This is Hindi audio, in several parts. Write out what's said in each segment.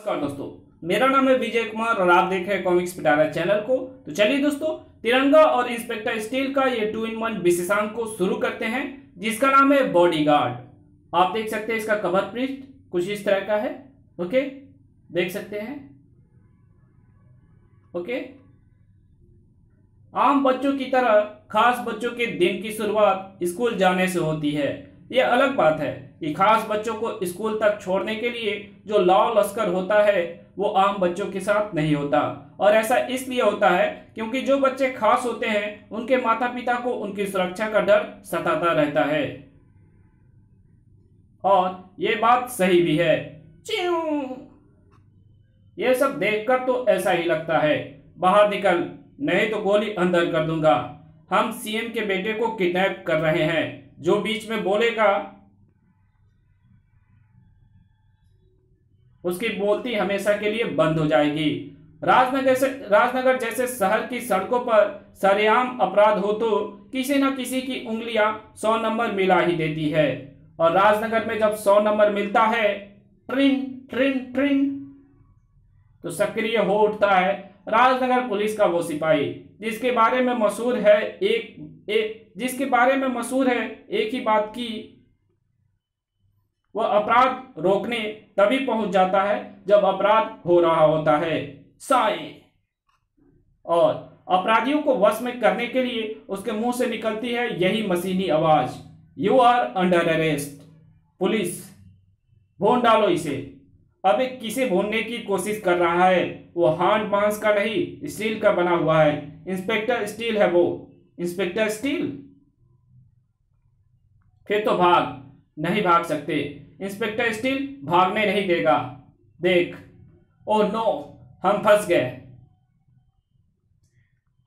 नमस्कार दोस्तों, मेरा नाम है विजय कुमार और आप देख रहे हैं कॉमिक्स पिटारा चैनल को। तो चलिए दोस्तों, तिरंगा और इंस्पेक्टर स्टील का ये 2-in-1 विशेषांक को शुरू करते हैं, जिसका नाम है बॉडीगार्ड। आप देख सकते हैं इसका कवर पृष्ठ कुछ इस तरह का है। ओके, देख सकते हैं। ओके, आम बच्चों की तरह खास बच्चों के दिन की शुरुआत स्कूल जाने से होती है। यह अलग बात है कि खास बच्चों को स्कूल तक छोड़ने के लिए जो लाव लश्कर होता है वो आम बच्चों के साथ नहीं होता। और ऐसा इसलिए होता है क्योंकि जो बच्चे खास होते हैं उनके माता पिता को उनकी सुरक्षा का डर सताता रहता है। और ये बात सही भी है। ये सब देखकर तो ऐसा ही लगता है, बाहर निकल नहीं तो गोली अंदर कर दूंगा। हम सीएम के बेटे को किडनैप कर रहे हैं। जो बीच में बोलेगा उसकी बोलती हमेशा के लिए बंद हो जाएगी। राजनगर जैसे शहर की सड़कों पर सरेआम अपराध हो तो किसी न किसी की उंगलियां 100 नंबर मिला ही देती है। और राजनगर में जब 100 नंबर मिलता है, ट्रिन ट्रिन ट्रिन, तो सक्रिय हो उठता है राजनगर पुलिस का वो सिपाही जिसके बारे में मशहूर है एक ही बात की वह अपराध रोकने तभी पहुंच जाता है जब अपराध हो रहा होता है। साए। और अपराधियों को वश में करने के लिए उसके मुंह से निकलती है यही मशीनी आवाज, you are under arrest. Police, भून डालो इसे। अब एक किसे भूनने की कोशिश कर रहा है, वो हांड मांस का नहीं स्टील का बना हुआ है। इंस्पेक्टर स्टील है वो। Inspector steel. फिर तो भाग। नहीं भाग सकते। इंस्पेक्टर स्टील भागने नहीं देगा। देख, ओ नो, हम फंस गए।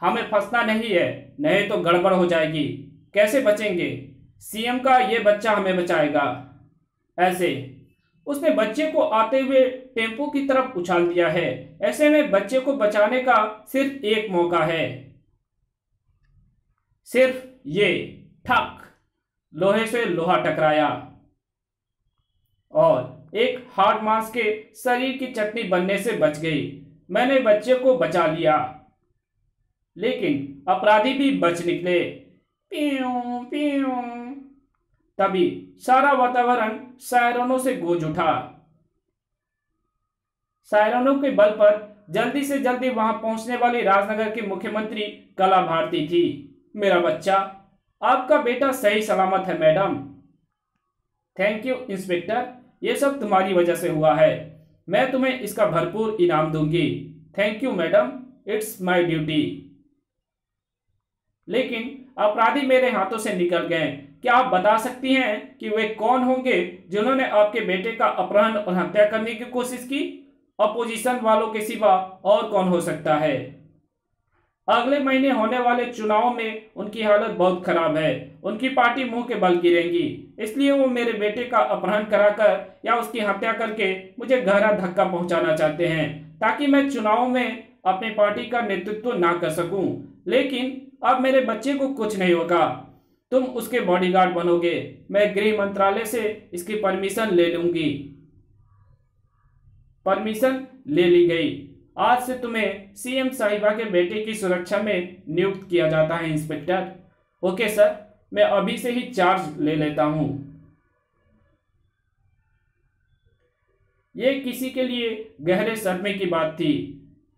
हमें फंसना नहीं है, नहीं तो गड़बड़ हो जाएगी। कैसे बचेंगे? सीएम का ये बच्चा हमें बचाएगा। ऐसे उसने बच्चे को आते हुए टेम्पो की तरफ उछाल दिया है। ऐसे में बच्चे को बचाने का सिर्फ एक मौका है, सिर्फ ये। ठक, लोहे से लोहा टकराया और एक हार्ड मांस के शरीर की चटनी बनने से बच गई। मैंने बच्चे को बचा लिया, लेकिन अपराधी भी बच निकले। प्यूं प्यूं। तभी सारा वातावरण सायरनों से गूंज उठा। सायरनों के बल पर जल्दी से जल्दी वहां पहुंचने वाली राजनगर की मुख्यमंत्री कला भारती थी। मेरा बच्चा, आपका बेटा सही सलामत है मैडम। थैंक यू इंस्पेक्टर, ये सब तुम्हारी वजह से हुआ है। मैं तुम्हें इसका भरपूर इनाम दूंगी। Thank you madam, it's my duty. लेकिन अपराधी मेरे हाथों से निकल गए। क्या आप बता सकती हैं कि वे कौन होंगे जिन्होंने आपके बेटे का अपहरण और हत्या करने की कोशिश की? अपोजिशन वालों के सिवा और कौन हो सकता है? अगले महीने होने वाले चुनाव में उनकी हालत बहुत खराब है। उनकी पार्टी मुंह के बल गिरेंगी, इसलिए वो मेरे बेटे का अपहरण कराकर या उसकी हत्या करके मुझे गहरा धक्का पहुंचाना चाहते हैं, ताकि मैं चुनाव में अपनी पार्टी का नेतृत्व ना कर सकूं। लेकिन अब मेरे बच्चे को कुछ नहीं होगा। तुम उसके बॉडीगार्ड बनोगे। मैं गृह मंत्रालय से इसकी परमिशन ले लूंगी। परमिशन ले ली गई। आज से तुम्हें सीएम साहिबा के बेटे की सुरक्षा में नियुक्त किया जाता है इंस्पेक्टर। ओके सर, मैं अभी से ही चार्ज ले लेता हूं। यह किसी के लिए गहरे सदमे की बात थी।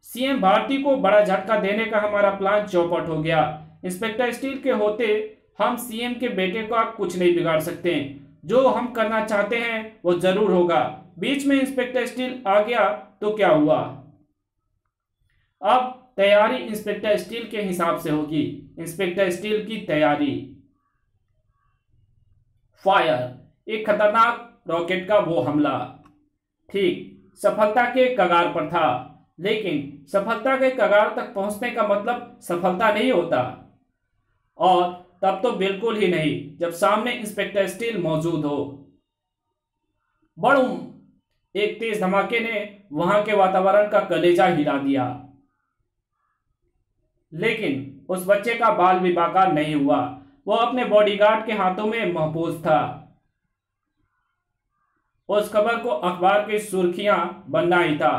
सीएम भारती को बड़ा झटका देने का हमारा प्लान चौपट हो गया। इंस्पेक्टर स्टील के होते हम सीएम के बेटे का कुछ नहीं बिगाड़ सकते। जो हम करना चाहते हैं वो जरूर होगा। बीच में इंस्पेक्टर स्टील आ गया तो क्या हुआ? अब तैयारी इंस्पेक्टर स्टील के हिसाब से होगी। इंस्पेक्टर स्टील की तैयारी। फायर, एक खतरनाक रॉकेट का वो हमला ठीक सफलता के कगार पर था। लेकिन सफलता के कगार तक पहुंचने का मतलब सफलता नहीं होता, और तब तो बिल्कुल ही नहीं जब सामने इंस्पेक्टर स्टील मौजूद हो। बड़ूम, एक तेज धमाके ने वहां के वातावरण का कलेजा हिला दिया। लेकिन उस बच्चे का बाल भी बाका नहीं हुआ। वो अपने बॉडीगार्ड के हाथों में महफूज था। उस खबर को अखबार की सुर्खियां बनना ही था।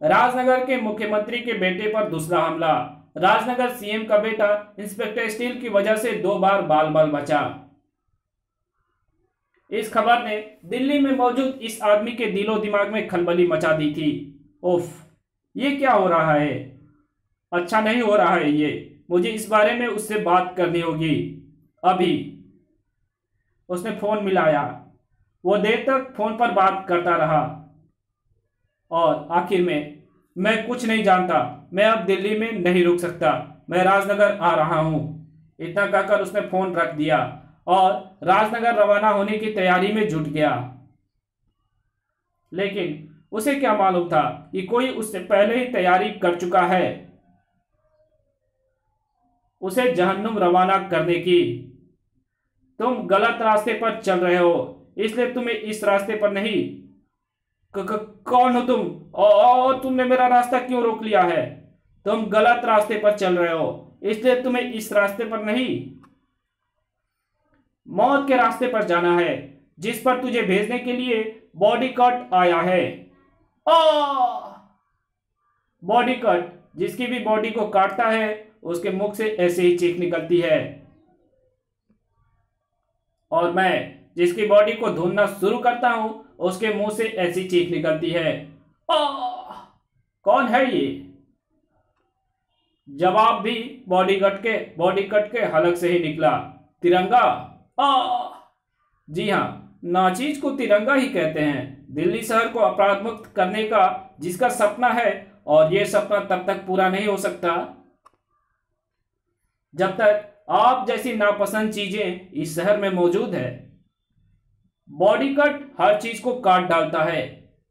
राजनगर के मुख्यमंत्री के बेटे पर दूसरा हमला। राजनगर सीएम का बेटा इंस्पेक्टर स्टील की वजह से 2 बार बाल बाल बचा। इस खबर ने दिल्ली में मौजूद इस आदमी के दिलो दिमाग में खलबली मचा दी थी। उफ, ये क्या हो रहा है? अच्छा नहीं हो रहा है ये। मुझे इस बारे में उससे बात करनी होगी अभी। उसने फोन मिलाया। वो देर तक फोन पर बात करता रहा और आखिर में, मैं कुछ नहीं जानता, मैं अब दिल्ली में नहीं रुक सकता, मैं राजनगर आ रहा हूं। इतना कहकर उसने फोन रख दिया और राजनगर रवाना होने की तैयारी में जुट गया। लेकिन उसे क्या मालूम था कि कोई उससे पहले ही तैयारी कर चुका है उसे जहन्नुम रवाना करने की। तुम गलत रास्ते पर चल रहे हो, इसलिए तुम्हें इस रास्ते पर नहीं। कौन हो तुम और तुमने मेरा रास्ता क्यों रोक लिया है? तुम गलत रास्ते पर चल रहे हो, इसलिए तुम्हें इस रास्ते पर नहीं, मौत के रास्ते पर जाना है, जिस पर तुझे भेजने के लिए बॉडीगार्ड आया है। बॉडीगार्ड जिसकी भी बॉडी को काटता है उसके मुख से ऐसे ही चीख निकलती है, और मैं जिसकी बॉडी को ढूंढना शुरू करता हूं उसके मुंह से ऐसी चीख निकलती है। कौन है ये? जवाब भी बॉडीगार्ड के हलक से ही निकला। तिरंगा। जी हाँ, नाचीज को तिरंगा ही कहते हैं। दिल्ली शहर को अपराध मुक्त करने का जिसका सपना है, और यह सपना तब तक पूरा नहीं हो सकता जब तक आप जैसी नापसंद चीजें इस शहर में मौजूद है। बॉडीगार्ड हर चीज को काट डालता है।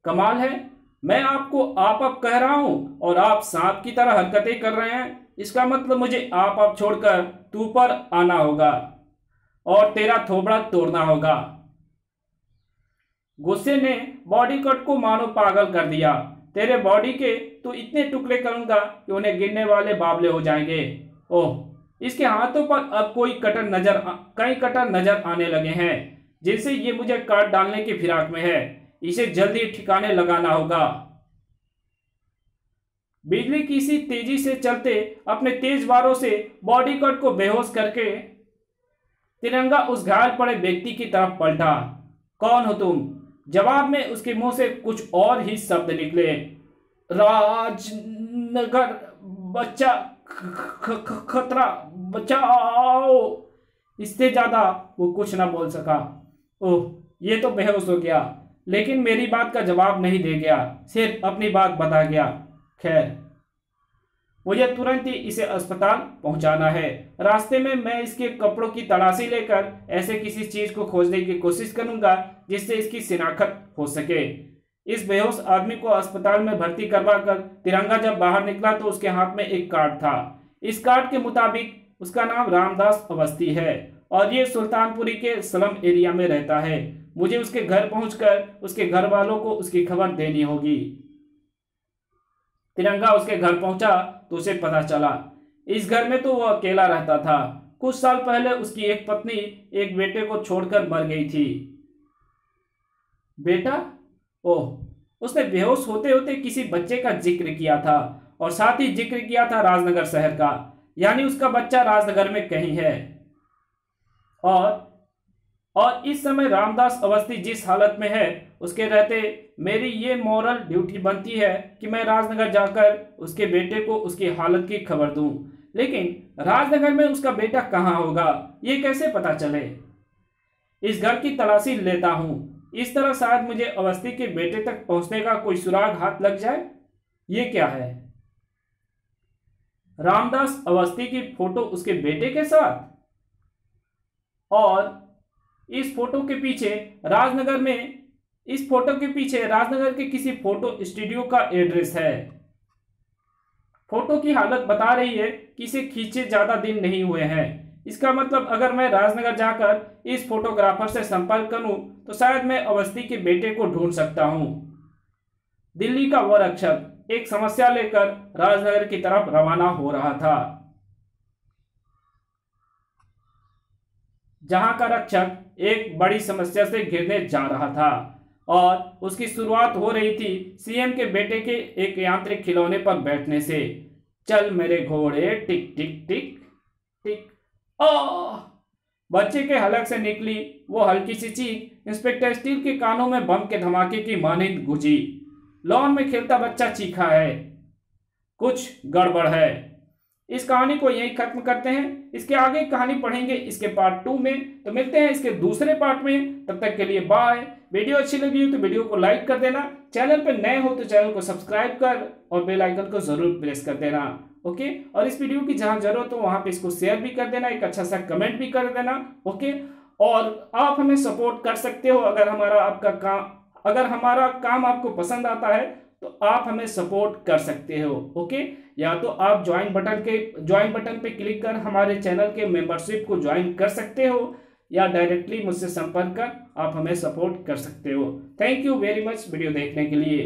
कमाल है, मैं आपको आप कह रहा हूं और आप सांप की तरह हरकतें कर रहे हैं। इसका मतलब मुझे आप छोड़कर तू पर आना होगा और तेरा थोबड़ा तोड़ना होगा। गुस्से ने बॉडीगार्ड को मानो पागल कर दिया। तेरे बॉडी के तो इतने टुकड़े करूंगा कि उन्हें गिरने वाले बाबले हो जाएंगे। ओह, इसके हाथों पर अब कई कटर नजर आने लगे हैं, जिनसे ये मुझे काट डालने की फिराक में है। इसे जल्दी ठिकाने लगाना होगा। बिजली की सी तेजी से चलते अपने तेज वारों से बॉडीगार्ड को बेहोश करके तिरंगा उस घायल पड़े व्यक्ति की तरफ पलटा। कौन हो तुम? जवाब में उसके मुंह से कुछ और ही शब्द निकले। राजनगर बच्चा, खतरा, बचाओ। इससे ज्यादा वो कुछ ना बोल सका। ओह, ये तो बेहोश हो गया, लेकिन मेरी बात का जवाब नहीं दे गया, सिर्फ अपनी बात बता गया। खैर, मुझे तुरंत ही इसे अस्पताल पहुंचाना है। रास्ते में मैं इसके कपड़ों की तलाशी लेकर ऐसे किसी चीज को खोजने की कोशिश करूंगा जिससे इसकी शिनाख्त हो सके। इस बेहोश आदमी को अस्पताल में भर्ती करवा कर तिरंगा जब बाहर निकला तो उसके हाथ में एक कार्ड था। इस कार्ड के मुताबिक उसका नाम रामदास अवस्थी है और ये सुल्तानपुरी के स्लम एरिया में रहता है। मुझे उसके घर पहुंचकर उसके घर वालों को उसकी खबर देनी होगी। तिरंगा उसके घर पहुंचा तो उसे पता चला इस घर में तो वो अकेला रहता था। कुछ साल पहले उसकी एक पत्नी एक बेटे को छोड़कर मर गई थी। बेटा? ओह, उसने बेहोश होते होते किसी बच्चे का जिक्र किया था और साथ ही जिक्र किया था राजनगर शहर का, यानी उसका बच्चा राजनगर में कहीं है। और इस समय रामदास अवस्थी जिस हालत में है उसके रहते मेरी ये मॉरल ड्यूटी बनती है कि मैं राजनगर जाकर उसके बेटे को उसकी हालत की खबर दूं। लेकिन राजनगर में उसका बेटा कहाँ होगा, ये कैसे पता चले? इस घर की तलाशी लेता हूं, इस तरह शायद मुझे अवस्थी के बेटे तक पहुंचने का कोई सुराग हाथ लग जाए। ये क्या है? रामदास अवस्थी की फोटो उसके बेटे के साथ, और इस फोटो के पीछे राजनगर के किसी फोटो स्टूडियो का एड्रेस है। फोटो की हालत बता रही है कि इसे खींचे ज्यादा दिन नहीं हुए हैं। इसका मतलब अगर मैं राजनगर जाकर इस फोटोग्राफर से संपर्क करूं तो शायद मैं अवस्थी के बेटे को ढूंढ सकता हूं। दिल्ली का वह रक्षक एक समस्या लेकर राजनगर की तरफ रवाना हो रहा था, जहां का रक्षक एक बड़ी समस्या से घिरने जा रहा था। और उसकी शुरुआत हो रही थी सीएम के बेटे के एक यांत्रिक खिलौने पर बैठने से। चल मेरे घोड़े टिक टिक टिक टिक। आ बच्चे के हलक से निकली वो हल्की सी चीख इंस्पेक्टर स्टील के कानों में बम के धमाके की मानिंद गूंजी। लॉन में खेलता बच्चा चीखा है, कुछ गड़बड़ है। इस कहानी को यहीं खत्म करते हैं। इसके आगे कहानी पढ़ेंगे इसके पार्ट 2 में। तो मिलते हैं इसके दूसरे पार्ट में। तब तक के लिए बाय। वीडियो अच्छी लगी हो तो वीडियो को लाइक कर देना, चैनल पर नए हो तो चैनल को सब्सक्राइब कर और बेल आइकन को जरूर प्रेस कर देना। ओके, और इस वीडियो की जहां जरूरत हो वहां पे इसको शेयर भी कर देना, एक अच्छा सा कमेंट भी कर देना। ओके, और आप हमें सपोर्ट कर सकते हो अगर हमारा काम आपको पसंद आता है तो आप हमें सपोर्ट कर सकते हो। ओके, या तो आप ज्वाइन बटन पे क्लिक कर हमारे चैनल के मेंबरशिप को ज्वाइन कर सकते हो, या डायरेक्टली मुझसे संपर्क कर आप हमें सपोर्ट कर सकते हो। Thank you very much video देखने के लिए।